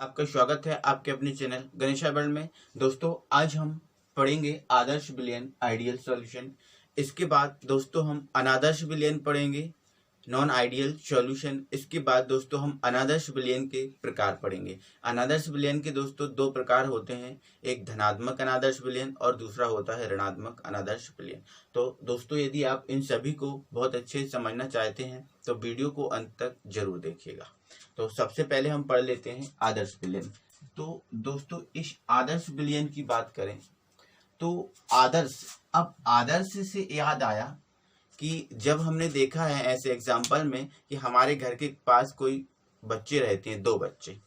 आपका स्वागत है आपके अपने चैनल गणेशा वर्ल्ड में। दोस्तों आज हम पढ़ेंगे आदर्श बिलियन आइडियल सॉल्यूशन। इसके बाद दोस्तों हम अनादर्श बिलियन पढ़ेंगे, नॉन आइडियल सॉल्यूशन। इसके बाद दोस्तों हम अनादर्श बिलियन के प्रकार पढ़ेंगे। अनादर्श बिलियन के दोस्तों दो प्रकार होते हैं, एक धनात्मक अनादर्श बिलियन और दूसरा होता है ऋणात्मक अनादर्श बिलियन। तो दोस्तों यदि आप इन सभी को बहुत अच्छे से समझना चाहते हैं तो वीडियो को अंत तक जरूर देखिएगा। तो सबसे पहले हम पढ़ लेते हैं आदर्श बिलियन। तो दोस्तों इस आदर्श बिलियन की बात करें तो आदर्श से याद आया कि जब हमने देखा है ऐसे एग्जाम्पल में कि हमारे घर के पास कोई बच्चे रहते हैं, दो बच्चे,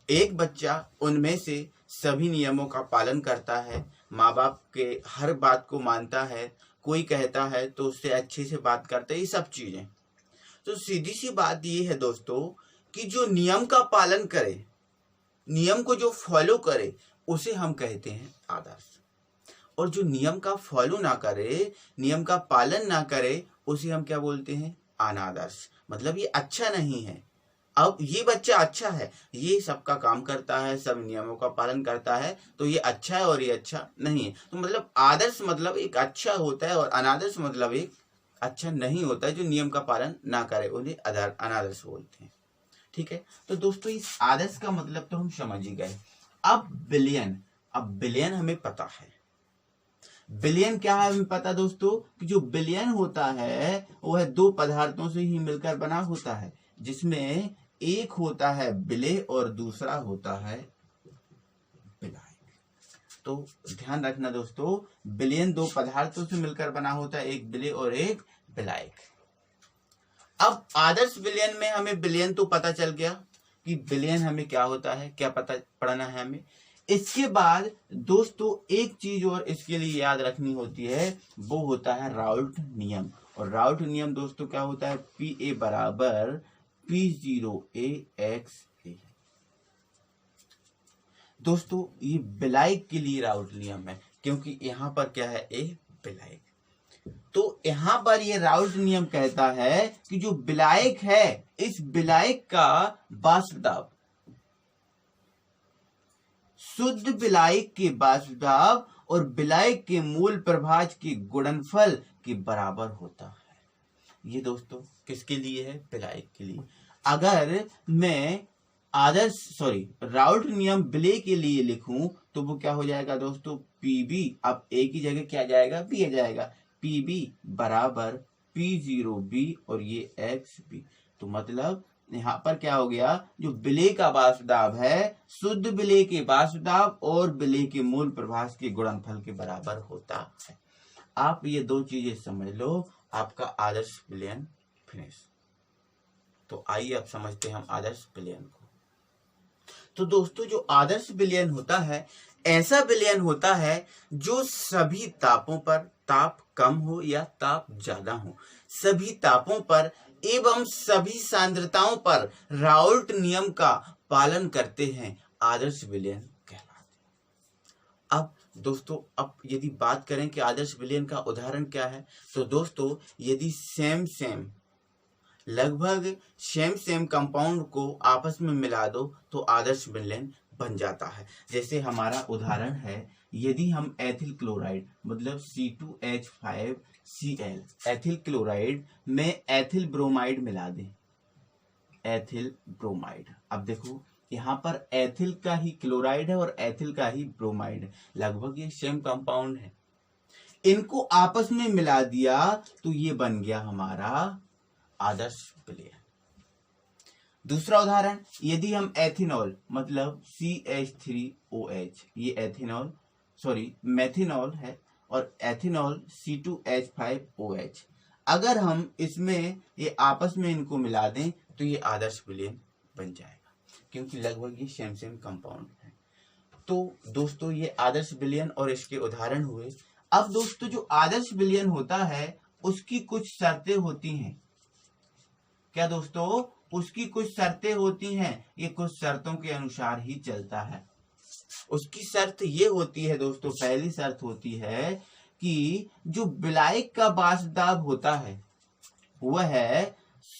एक बच्चा उनमें से सभी नियमों का पालन करता है, माँ बाप के हर बात को मानता है, कोई कहता है तो उससे अच्छे से बात करता है, ये सब चीजें। तो सीधी सी बात ये है दोस्तों कि जो नियम का पालन करे, नियम को जो फॉलो करे उसे हम कहते हैं आदर्श, और जो नियम का फॉलो ना करे, नियम का पालन ना करे, उसे हम क्या बोलते हैं? अनादर्श। मतलब ये अच्छा नहीं है। अब ये बच्चा अच्छा है, ये सबका काम करता है, सब नियमों का पालन करता है, तो ये अच्छा है और ये अच्छा नहीं है। तो मतलब आदर्श मतलब एक अच्छा होता है और अनादर्श मतलब एक अच्छा नहीं होता है, जो नियम का पालन ना करे उन्हें अनादर्श बोलते हैं। ठीक है, तो दोस्तों इस आदर्श का मतलब तो हम समझ ही गए। अब बिलियन हमें पता है। बिलियन क्या है हमें पता दोस्तों कि जो बिलियन होता है वह दो पदार्थों से ही मिलकर बना होता है, जिसमें एक होता है विलेय और दूसरा होता है विलायक। तो ध्यान रखना दोस्तों, बिलियन दो पदार्थों से मिलकर बना होता है, एक विलेय और एक विलायक। अब आदर्श बिलियन में हमें बिलियन तो पता चल गया कि बिलियन हमें क्या होता है, क्या पता पढ़ना है हमें। इसके बाद दोस्तों एक चीज और इसके लिए याद रखनी होती है, वो होता है राउल्ट नियम। और राउल्ट नियम दोस्तों क्या होता है? पी ए बराबर P0A(x)A। दोस्तों ये विलायक के लिए राउल्ट नियम है, क्योंकि यहाँ पर क्या है? ए विलायक। तो यहां पर ये राउल्ट नियम कहता है कि जो विलायक है, इस विलायक का वाष्प दाब शुद्ध विलायक के वाष्प दाब और विलायक के मूल प्रभाज के गुणनफल के बराबर होता है। ये दोस्तों किसके लिए है? विलायक के लिए। अगर मैं राउल्ट नियम विलेय के लिए लिखूं तो वो क्या हो जाएगा दोस्तों? पीबी, अब ए की जगह क्या जाएगा? बी आ जाएगा। पीबी बराबर P0B और ये XB। तो मतलब यहाँ पर क्या हो गया? जो विलेय का वाष्प दाब है, शुद्ध विलेय के वाष्प दाब और विलेय के मूल प्रभाज के गुणनफल के बराबर होता है। आप ये दो चीजें समझ लो, आपका आदर्श बिलियन फिनिश। तो आइए अब समझते हैं हम आदर्श बिलियन को। तो दोस्तों जो आदर्श बिलियन होता है, ऐसा बिलियन होता है जो सभी तापों पर, ताप कम हो या ताप ज्यादा हो, सभी तापों पर एवं सभी सांद्रताओं पर राउल्ट नियम का पालन करते हैं, आदर्श बिलियन कहलाते हैं। अब दोस्तों अब यदि बात करें कि आदर्श बिलियन का उदाहरण क्या है, तो दोस्तों यदि लगभग सेम कंपाउंड को आपस में मिला दो तो आदर्श बिलियन बन जाता है। जैसे हमारा उदाहरण है, यदि हम एथिल क्लोराइड मतलब C2H5Cl, एथिल क्लोराइड में एथिल ब्रोमाइड मिला दें, एथिल ब्रोमाइड। अब देखो यहाँ पर एथिल का ही क्लोराइड है और एथिल का ही ब्रोमाइड है, लगभग ये सेम कंपाउंड है। इनको आपस में मिला दिया तो ये बन गया हमारा आदर्श बिलियन। दूसरा उदाहरण, यदि हम एथिनॉल मतलब CH3OH, ये मेथिनॉल है और एथिनॉल C2H5OH, अगर हम इसमें ये आपस में इनको मिला दें तो ये आदर्श बिलियन बन जाएगा, क्योंकि लगभग ये सेम कंपाउंड है। तो दोस्तों ये आदर्श बिलियन और इसके उदाहरण हुए। अब दोस्तों जो आदर्श बिलियन होता है उसकी कुछ शर्तें होती हैं। क्या दोस्तों? उसकी कुछ शर्तें होती हैं, ये कुछ शर्तों के अनुसार ही चलता है। उसकी शर्त ये होती है दोस्तों, पहली शर्त होती है कि जो विलायक का वाष्प दाब होता है वह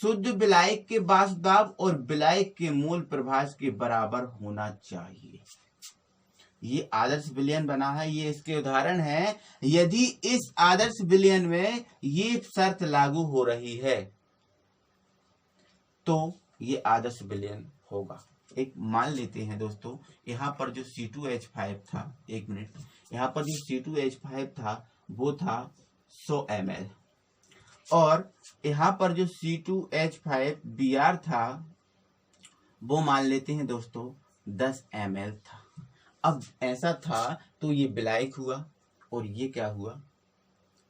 शुद्ध विलायक के वाष्प दाब और विलायक के मोल प्रभास के बराबर होना चाहिए। ये आदर्श विलयन बना है, ये इसके उदाहरण है। यदि इस आदर्श विलयन में ये शर्त लागू हो रही है तो ये आदर्श विलयन होगा। एक मान लेते हैं दोस्तों, यहाँ पर जो C2H5 था, एक मिनट, यहाँ पर जो C2H5 था वो था 100 ml और यहाँ पर जो C2H5Br था वो मान लेते हैं दोस्तों 10 ml था। अब ऐसा था तो ये विलायक हुआ और ये क्या हुआ,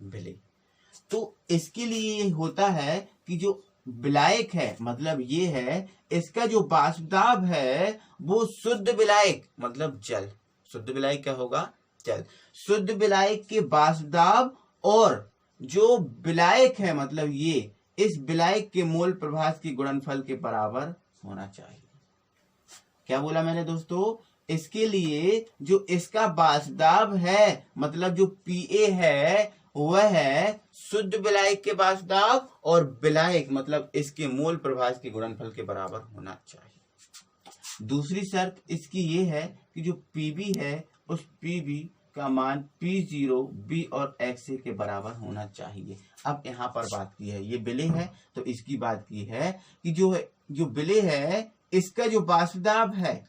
विलेय। तो इसके लिए ये होता है कि जो विलायक है मतलब ये है, इसका जो वाष्प दाब है वो शुद्ध विलायक मतलब जल, शुद्ध विलायक क्या होगा, जल। शुद्ध विलायक के वाष्प दाब और जो विलायक है मतलब ये, इस विलायक के मोल प्रभास के गुणनफल के बराबर होना चाहिए। क्या बोला मैंने दोस्तों, इसके लिए जो इसका वाष्प दाब है मतलब जो Pa है वह है शुद्ध विलायक के वाष्प दाब और विलायक मतलब इसके मोल प्रभास के गुणनफल के बराबर होना चाहिए। दूसरी शर्त इसकी ये है कि जो Pb है उस Pb का मान P0 B और XA के बराबर होना चाहिए। अब यहाँ पर बात की है, ये विलेय है तो इसकी बात की है कि जो विलेय है इसका जो वाष्प दाब है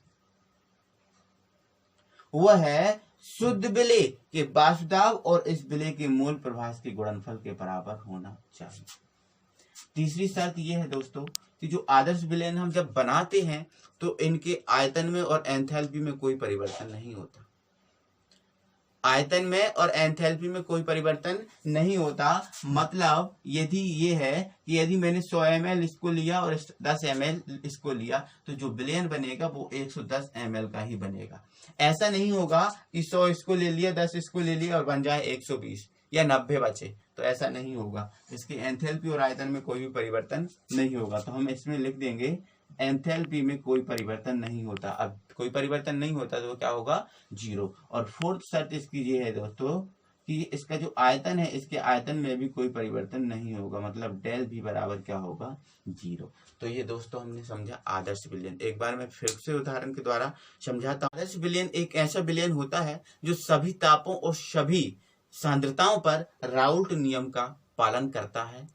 वह है शुद्ध विलेय के वाष्प दाब और इस विलेय के मोल प्रभास के गुणनफल के बराबर होना चाहिए। तीसरी शर्त यह है दोस्तों कि जो आदर्श विलयन हम जब बनाते हैं तो इनके आयतन में और एंथैल्पी में कोई परिवर्तन नहीं होता। आयतन में और एंथैल्पी में कोई परिवर्तन नहीं होता। मतलब यदि ये है कि यदि मैंने 100 ml इसको लिया और 10 ml इसको लिया तो जो विलयन बनेगा वो 110 ml का ही बनेगा। ऐसा नहीं होगा कि 100 इसको ले लिया, 10 इसको ले लिया और बन जाए 120 या 90 बचे, तो ऐसा नहीं होगा। इसके एंथैल्पी और आयतन में कोई भी परिवर्तन नहीं होगा। तो हम इसमें लिख देंगे एंथैल्पी में कोई परिवर्तन नहीं होता। अब कोई परिवर्तन नहीं होता तो क्या होगा, 0। और फोर्थ शर्त इसकी ये है दोस्तों कि इसका जो आयतन है इसके आयतन में भी कोई परिवर्तन नहीं होगा, मतलब डेल भी बराबर क्या होगा, 0। तो ये दोस्तों हमने समझा आदर्श विलयन। एक बार मैं फिर से उदाहरण के द्वारा समझाता हूँ। आदर्श विलयन एक ऐसा विलयन होता है जो सभी तापों और सभी सांद्रताओं पर राउल्ट नियम का पालन करता है,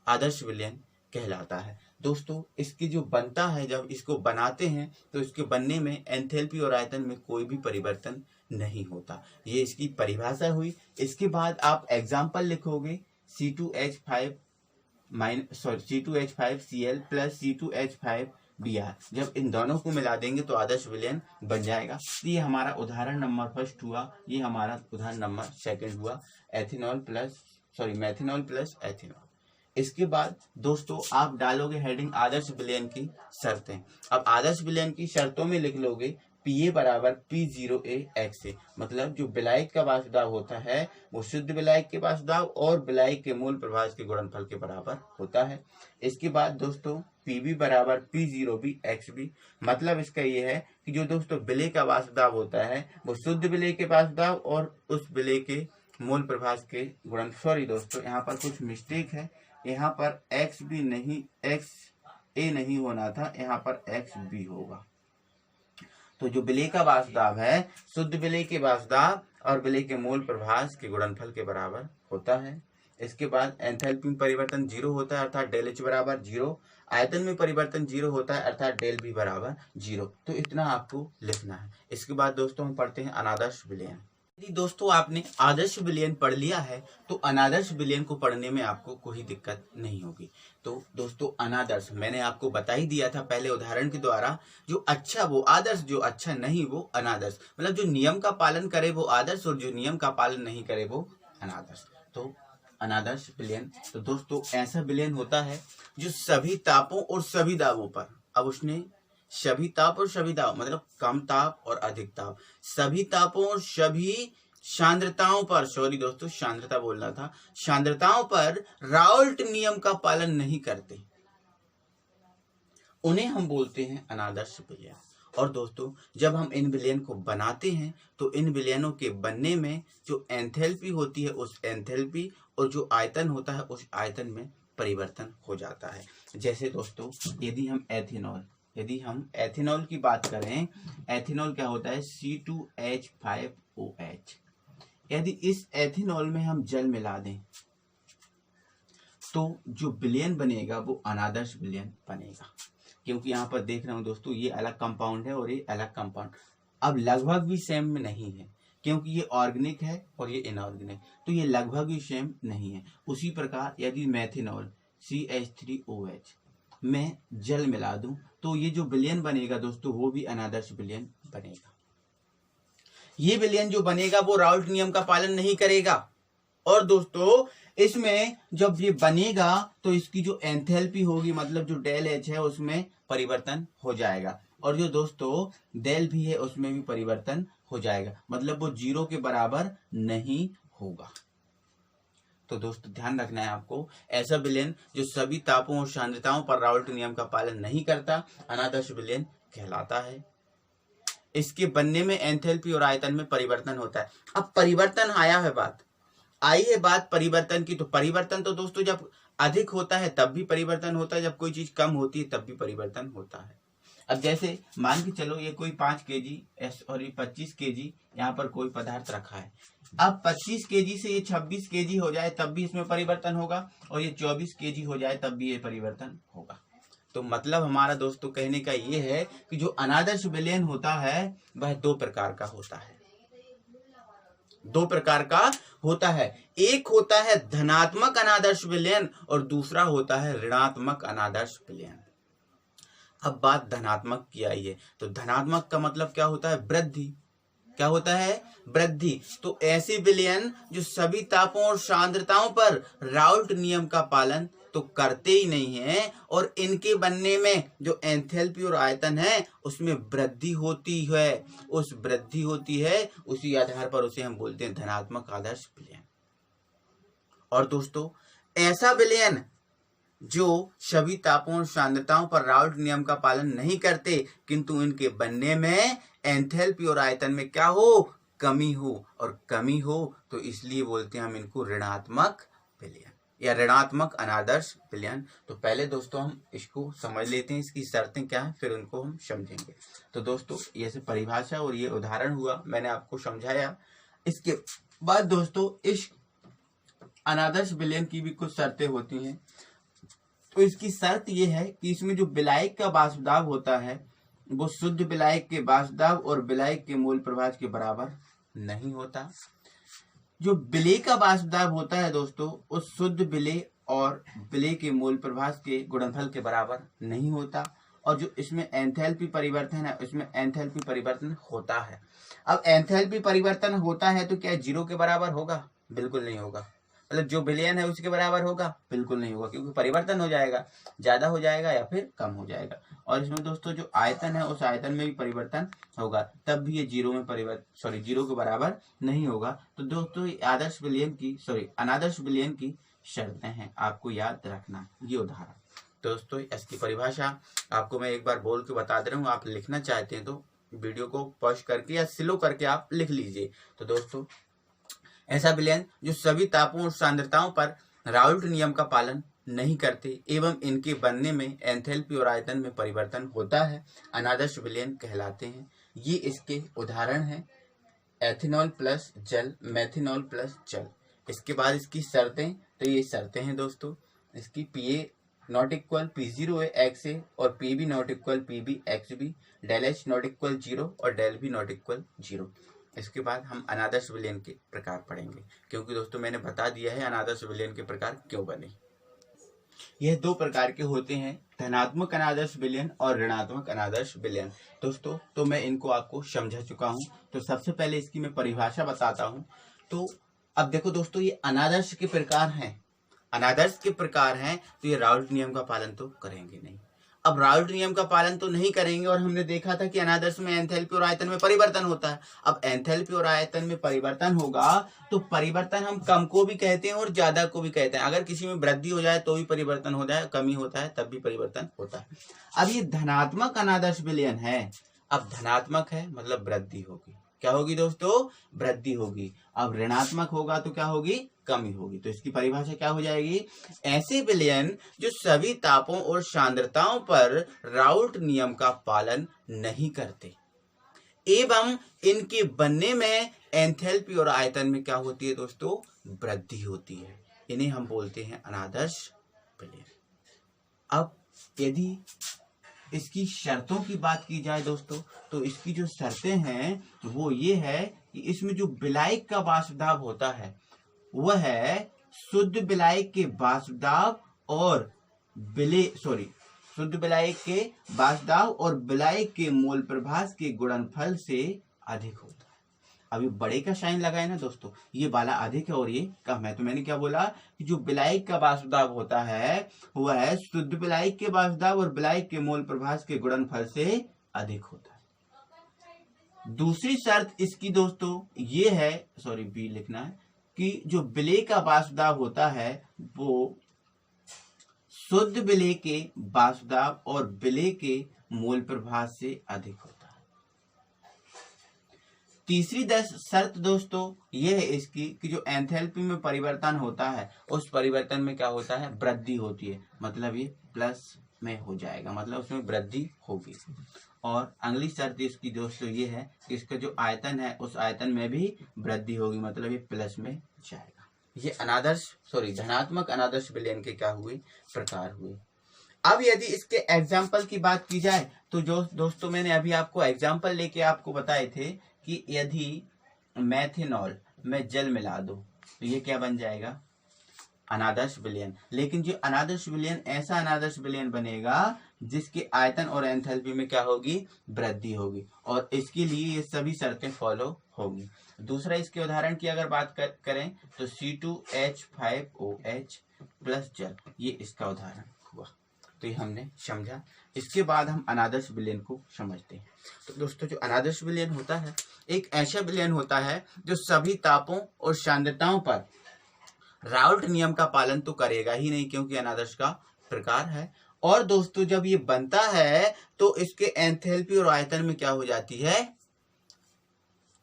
आदर्श विलयन कहलाता है। दोस्तों इसकी जो बनता है, जब इसको बनाते हैं तो इसके बनने में एंथैल्पी और आयतन में कोई भी परिवर्तन नहीं होता। ये इसकी परिभाषा हुई। इसके बाद आप एग्जाम्पल लिखोगे C2H5Cl प्लस C2H5Br। जब इन दोनों को मिला देंगे तो आदर्श विलयन बन जाएगा। ये हमारा उदाहरण नंबर फर्स्ट हुआ, ये हमारा उदाहरण नंबर सेकंड हुआ, मेथिनॉल प्लस एथिनॉल। इसके बाद दोस्तों आप डालोगे हेडिंग आदर्श विलयन की शर्तें। अब आदर्श विलयन की शर्तों में लिख लोगे Pa बराबर P0A XA, मतलब जो विलायक का वाष्प दाब होता है वो शुद्ध विलायक के वाष्प दाब और विलायक के मूल प्रभास के गुणनफल के बराबर होता है। इसके बाद दोस्तों Pb बराबर P0B XB, मतलब इसका ये है कि जो दोस्तों विलेय का वाष्प दाब होता है वो शुद्ध विलेय के वाष्प दाब और उस विलेय के मूल प्रभास के गुणन। सॉरी दोस्तों यहाँ पर कुछ मिस्टेक है, यहाँ पर XB नहीं, XA नहीं होना था, यहाँ पर XB होगा। तो जो विलेय का वाष्प दाब है शुद्ध विलेय के वाष्प दाब और विलेय के मूल प्रभास के गुणनफल के बराबर होता है। इसके बाद एंथैल्पी में परिवर्तन 0 होता है अर्थात डेल H बराबर 0। आयतन में परिवर्तन 0 होता है अर्थात डेल B बराबर 0। तो इतना आपको लिखना है। इसके बाद दोस्तों हम पढ़ते हैं अनादर्श विलयन। यदि दोस्तों आपने आदर्श विलयन पढ़ लिया है तो अनादर्श विलयन को पढ़ने में आपको कोई दिक्कत नहीं होगी। तो दोस्तों अनादर्श मैंने आपको बता ही दिया था पहले उदाहरण के द्वारा, जो अच्छा वो आदर्श, जो अच्छा नहीं वो अनादर्श। मतलब जो नियम का पालन करे वो आदर्श और जो नियम का पालन नहीं करे वो अनादर्श। तो अनादर्श विलयन, तो दोस्तों ऐसा विलयन होता है जो सभी तापों और सभी दाबों पर, अब उसने सभी ताप और सभी दाब मतलब कम ताप और अधिक ताप, सभी तापों और सभी सांद्रताओं पर, सॉरी दोस्तों सांद्रता बोलना था, सांद्रताओं पर राउल्ट नियम का पालन नहीं करते, उन्हें हम बोलते हैं अनादर्श विलयन। और दोस्तों जब हम इन विलयन को बनाते हैं तो इन विलयनों के बनने में जो एंथैल्पी होती है उस एंथैल्पी और जो आयतन होता है उस आयतन में परिवर्तन हो जाता है। जैसे दोस्तों यदि हम एथेनॉल की बात करें, एथेनॉल क्या होता है C2H5OH। यदि इस एथेनॉल में हम जल मिला दें तो जो विलयन बनेगा वो अनादर्श विलयन बनेगा, क्योंकि यहाँ पर देख रहा हूँ दोस्तों ये अलग कंपाउंड है और ये अलग कंपाउंड अब लगभग भी सेम में नहीं है, क्योंकि ये ऑर्गेनिक है और ये इनऑर्गेनिक, तो ये लगभग भी सेम नहीं है। उसी प्रकार यदि मेथेनॉल CH3OH में जल मिला दूं तो ये जो विलयन बनेगा दोस्तों वो भी अनादर्श विलयन बनेगा। ये विलयन जो बनेगा वो राउल्ट नियम का पालन नहीं करेगा। और दोस्तों इसमें जब ये बनेगा तो इसकी जो एंथैल्पी होगी, मतलब जो डेल एच है उसमें परिवर्तन हो जाएगा, और जो दोस्तों डेल भी है उसमें भी परिवर्तन हो जाएगा, मतलब वो 0 के बराबर नहीं होगा। तो दोस्तों ध्यान रखना है आपको, ऐसा विलयन जो सभी तापों और सांद्रताओं पर राउल्ट नियम का पालन नहीं करता अनादर्श विलयन कहलाता है। इसके बनने में एंथैल्पी और आयतन में परिवर्तन होता है। अब परिवर्तन आई है बात परिवर्तन की, तो परिवर्तन तो दोस्तों जब अधिक होता है तब भी परिवर्तन होता है, जब कोई चीज कम होती है तब भी परिवर्तन होता है। अब जैसे मान के चलो ये कोई 5 kg और ये 25 kg यहाँ पर कोई पदार्थ रखा है, अब 25 kg से ये 26 kg हो जाए तब भी इसमें परिवर्तन होगा, और ये 24 kg हो जाए तब भी ये परिवर्तन होगा। तो मतलब हमारा दोस्तों कहने का ये है कि जो अनादर्श विलयन होता है वह दो प्रकार का होता है। एक होता है धनात्मक अनादर्श विलयन और दूसरा होता है ऋणात्मक अनादर्श विलयन। अब बात धनात्मक की आई है, तो धनात्मक का मतलब क्या होता है? वृद्धि। क्या होता है? वृद्धि। तो ऐसे विलयन जो सभी तापों और सांद्रताओं पर राउल्ट नियम का पालन तो करते ही नहीं है, और इनके बनने में जो एंथैल्पी और आयतन है उसमें वृद्धि होती है, उसी आधार पर उसे हम बोलते हैं धनात्मक आदर्श विलयन। और दोस्तों ऐसा विलयन जो सभी तापों और सांद्रताओं पर राउल्ट नियम का पालन नहीं करते, किंतु इनके बनने में एंथैल्पी और आयतन में क्या हो? कमी हो, तो इसलिए बोलते हैं हम इनको ऋणात्मक विलयन या ऋणात्मक अनादर्श विलयन। तो पहले दोस्तों हम इसको समझ लेते हैं, इसकी शर्तें क्या है, फिर उनको हम समझेंगे। तो दोस्तों ये से परिभाषा और ये उदाहरण हुआ, मैंने आपको समझाया। इसके बाद दोस्तों इस अनादर्श विलयन की भी कुछ शर्तें होती हैं। तो इसकी शर्त यह है कि इसमें जो विलायक का वाष्प दाब होता है वो शुद्ध विलायक के वाष्प दाब और विलायक के मोल प्रभाज के बराबर नहीं होता। जो विलेय का वाष्प दाब होता है दोस्तों उस शुद्ध विलेय और विलेय के मोल प्रभाज के गुणनफल के बराबर नहीं होता। और जो इसमें एंथैल्पी परिवर्तन है उसमें एंथैल्पी परिवर्तन होता है। अब एंथैल्पी परिवर्तन होता है तो क्या 0 के बराबर होगा? बिल्कुल नहीं होगा। मतलब जो विलयन है उसके बराबर होगा? बिल्कुल नहीं होगा, क्योंकि परिवर्तन हो जाएगा, ज्यादा हो जाएगा या फिर कम हो जाएगा। और इसमें दोस्तों जो आयतन है उस आयतन में भी परिवर्तन होगा, तब भी ये 0 के बराबर नहीं होगा। तो दोस्तों अनादर्श विलयन की शर्तें हैं, आपको याद रखना। ये उदाहरण दोस्तों इसकी परिभाषा आपको मैं एक बार बोल के बता दे रहा हूँ, आप लिखना चाहते हैं तो वीडियो को पॉज करके या स्लो करके आप लिख लीजिए। तो दोस्तों ऐसा विलयन जो सभी तापों और सांद्रताओं पर राउल्ट नियम का पालन नहीं करते एवं इनके बनने में एंथैल्पी और आयतन में परिवर्तन होता है अनादर्श विलयन कहलाते हैं। ये इसके उदाहरण हैं, एथेनॉल प्लस जल, मेथेनॉल प्लस जल। इसके बाद इसकी शर्तें, तो ये शर्तें हैं दोस्तों इसकी, PA not equal P0 XA और PB not equal PB XB, del H not equal 0 और डेल B नॉट इक्वल 0। इसके बाद हम अनादर्श विलयन के प्रकार पढ़ेंगे, क्योंकि दोस्तों मैंने बता दिया है अनादर्श विलयन के प्रकार क्यों बने। यह दो प्रकार के होते हैं, धनात्मक अनादर्श विलयन और ऋणात्मक अनादर्श विलयन। दोस्तों तो मैं इनको आपको समझा चुका हूं, तो सबसे पहले इसकी मैं परिभाषा बताता हूं। तो अब देखो दोस्तों ये अनादर्श के प्रकार हैं, तो ये राउल्ट नियम का पालन तो करेंगे नहीं। अब राउल्ट नियम का पालन तो नहीं करेंगे, और हमने देखा था कि अनादर्श में एंथैल्पी और आयतन में परिवर्तन होता है। अब एंथैल्पी और आयतन में परिवर्तन होगा तो परिवर्तन हम कम को भी कहते हैं और ज्यादा को भी कहते हैं। अगर किसी में वृद्धि हो जाए तो भी परिवर्तन हो जाए, कमी होता है तब भी परिवर्तन होता है। अब ये धनात्मक अनादर्श विलयन है, अब धनात्मक है मतलब वृद्धि होगी, क्या होगी दोस्तों? वृद्धि होगी। अब ऋणात्मक होगा तो क्या होगी? कमी होगी। तो इसकी परिभाषा क्या हो जाएगी? ऐसे विलयन जो सभी तापों और सांद्रताओं पर राउल्ट नियम का पालन नहीं करते एवं इनके बनने में एंथैल्पी और आयतन में क्या होती है दोस्तों? वृद्धि होती है। इन्हें हम बोलते हैं अनादर्श विलयन। अब यदि इसकी शर्तों की बात की जाए दोस्तों, तो इसकी जो शर्तें हैं वो ये है कि इसमें जो विलायक का वाष्प दाब होता है वह है शुद्ध विलायक के वाष्प दाब और शुद्ध विलायक के वाष्प दाब और विलायक के मोल प्रभास के गुणनफल से अधिक होता है। अभी बड़े का साइन लगाए ना दोस्तों, ये वाला अधिक है और ये कम है। तो मैंने क्या बोला कि जो विलायक का वाष्प दाब होता है वह है शुद्ध विलायक के वाष्प दाब और विलायक के मोल प्रभास के गुणनफल से अधिक होता है। दूसरी शर्त इसकी दोस्तों ये है, बी लिखना है, कि जो विलेय का वाष्प दाब होता है वो शुद्ध विलेय के वाष्प दाब और विलेय के मोल प्रभास से अधिक होता है। तीसरी शर्त दोस्तों ये है इसकी कि जो एंथैल्पी में परिवर्तन होता है उस परिवर्तन में क्या होता है? वृद्धि होती है। मतलब ये प्लस में हो जाएगा, मतलब उसमें वृद्धि होगी। और अगली शर्त इसकी दोस्तों ये है कि इसका जो आयतन है उस आयतन में भी वृद्धि होगी, मतलब ये प्लस में जाएगा। ये धनात्मक अनादर्श विलयन के क्या हुए? प्रकार हुए। अब यदि इसके एग्जाम्पल की बात की जाए तो जो दोस्तों मैंने अभी आपको एग्जाम्पल लेके आपको बताए थे कि यदि मेथेनॉल में जल मिला दो तो ये क्या बन जाएगा? अनादर्श विलयन। लेकिन जो अनादर्श विलयन ऐसा अनादर्श विलयन बनेगा जिसके आयतन और एंथैल्पी में क्या होगी? वृद्धि होगी। और इसके लिए ये सभी शर्तें फॉलो होगी। दूसरा इसके उदाहरण की अगर बात करें तो C2H5OH प्लस जल, ये इसका उदाहरण हुआ। तो ये हमने समझा। इसके बाद हम अनादर्श विलयन को समझते हैं। तो दोस्तों जो अनादर्श विलयन होता है एक ऐसा विलयन होता है जो सभी तापों और सांद्रताओं पर राउल्ट नियम का पालन तो करेगा ही नहीं, क्योंकि अनादर्श का प्रकार है। और दोस्तों जब ये बनता है तो इसके एंथैल्पी और आयतन में क्या हो जाती है?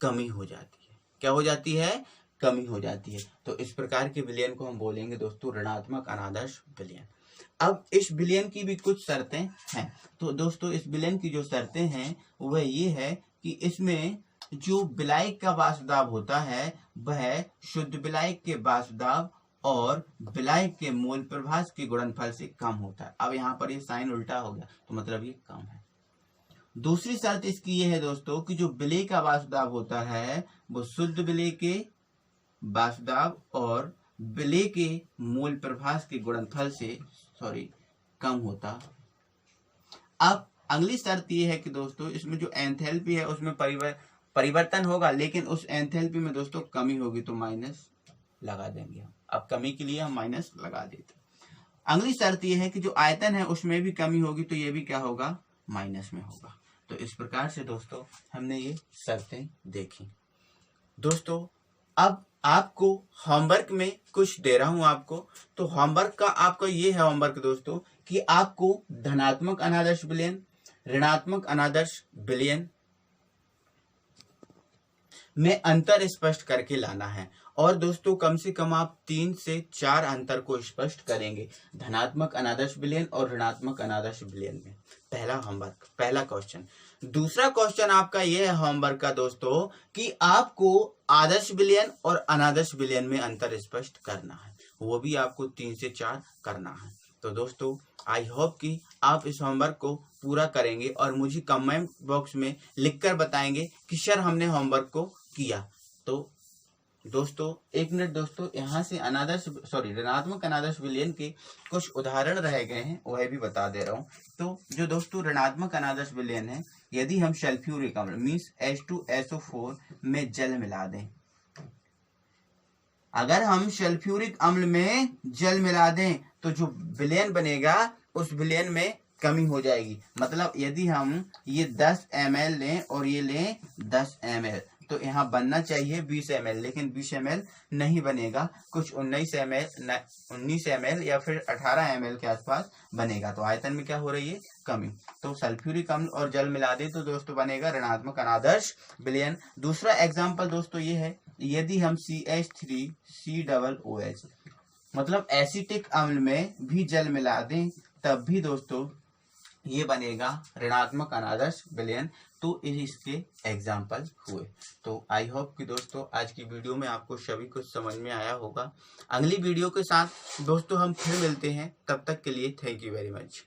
कमी हो जाती है। क्या हो जाती है? कमी हो जाती है। तो इस प्रकार के विलयन को हम बोलेंगे दोस्तों ऋणात्मक अनादर्श विलयन। अब इस विलयन की भी कुछ शर्तें हैं। तो दोस्तों इस विलयन की जो शर्तें हैं वह ये है कि इसमें जो विलायक का वाष्प दाब होता है वह शुद्ध विलायक के वाष्प दाब और विलायक के मोल प्रभास के गुणनफल से कम होता है। अब यहाँ पर ये साइन उल्टा हो गया तो मतलब ये कम है। दूसरी शर्त इसकी ये है दोस्तों कि जो विलेय का वाष्प दाब होता है वो शुद्ध विलेय के वाष्प दाब और विलेय के मोल प्रभास के गुणनफल से कम होता। अब अगली शर्त ये है कि दोस्तों इसमें जो एंथैल्पी है उसमें परिवर्तन होगा, लेकिन उस एंथैल्पी में दोस्तों कमी होगी तो माइनस लगा देंगे हम। अब कमी के लिए हम माइनस लगा देते। अगली शर्त ये है कि जो आयतन है उसमें भी कमी होगी तो ये भी क्या होगा? माइनस में होगा। तो इस प्रकार से दोस्तों हमने ये शर्तें देखी। दोस्तों अब आपको होमवर्क में कुछ दे रहा हूं आपको। तो होमवर्क का आपका ये है होमवर्क दोस्तों कि आपको धनात्मक अनादर्श विलयन, ऋणात्मक अनादर्श विलयन में अंतर स्पष्ट करके लाना है। और दोस्तों कम से कम आप 3 से 4 अंतर को स्पष्ट करेंगे धनात्मक अनादर्श विलयन और ऋणात्मक अनादर्श विलयन में। पहला होमवर्क, पहला क्वेश्चन। दूसरा क्वेश्चन आपका यह है होमवर्क का दोस्तों कि आपको आदर्श विलयन और अनादर्श विलयन में अंतर स्पष्ट करना है। वो भी आपको 3 से 4 करना है। तो दोस्तों आई होप कि आप इस होमवर्क को पूरा करेंगे और मुझे कमेंट बॉक्स में लिखकर बताएंगे कि सर हमने होमवर्क को किया। तो दोस्तों एक मिनट दोस्तों, यहाँ से ऋणात्मक अनादर्श विलयन के कुछ उदाहरण रह गए हैं वह भी बता दे रहा हूँ। तो जो दोस्तों ऋणात्मक अनादर्श विलयन है, यदि हम सल्फ्यूरिक अम्ल मीन्स H2SO4 में जल मिला दें, अगर हम सल्फ्यूरिक अम्ल में जल मिला दें तो जो विलयन बनेगा उस विलयन में कमी हो जाएगी। मतलब यदि हम ये 10 ml लें और ये लें 10 ml तो यहाँ बनना चाहिए 20 ml, लेकिन 20 ml नहीं बनेगा, कुछ 19 ml या फिर 18 ml के आसपास बनेगा। तो आयतन में क्या हो रही है, कमी। तो सल्फ्यूरिक अम्ल और जल मिला दे तो दोस्तों बनेगा ऋणात्मक अनादर्श विलयन। दूसरा एग्जाम्पल दोस्तों ये है, यदि हम CH3COOH मतलब एसिटिक अम्ल में भी जल मिला दें तब भी दोस्तों ये बनेगा ऋणात्मक अनादर्श विलयन। तो इसके एग्जाम्पल हुए। तो आई होप कि दोस्तों आज की वीडियो में आपको सभी कुछ समझ में आया होगा। अगली वीडियो के साथ दोस्तों हम फिर मिलते हैं, तब तक के लिए थैंक यू वेरी मच।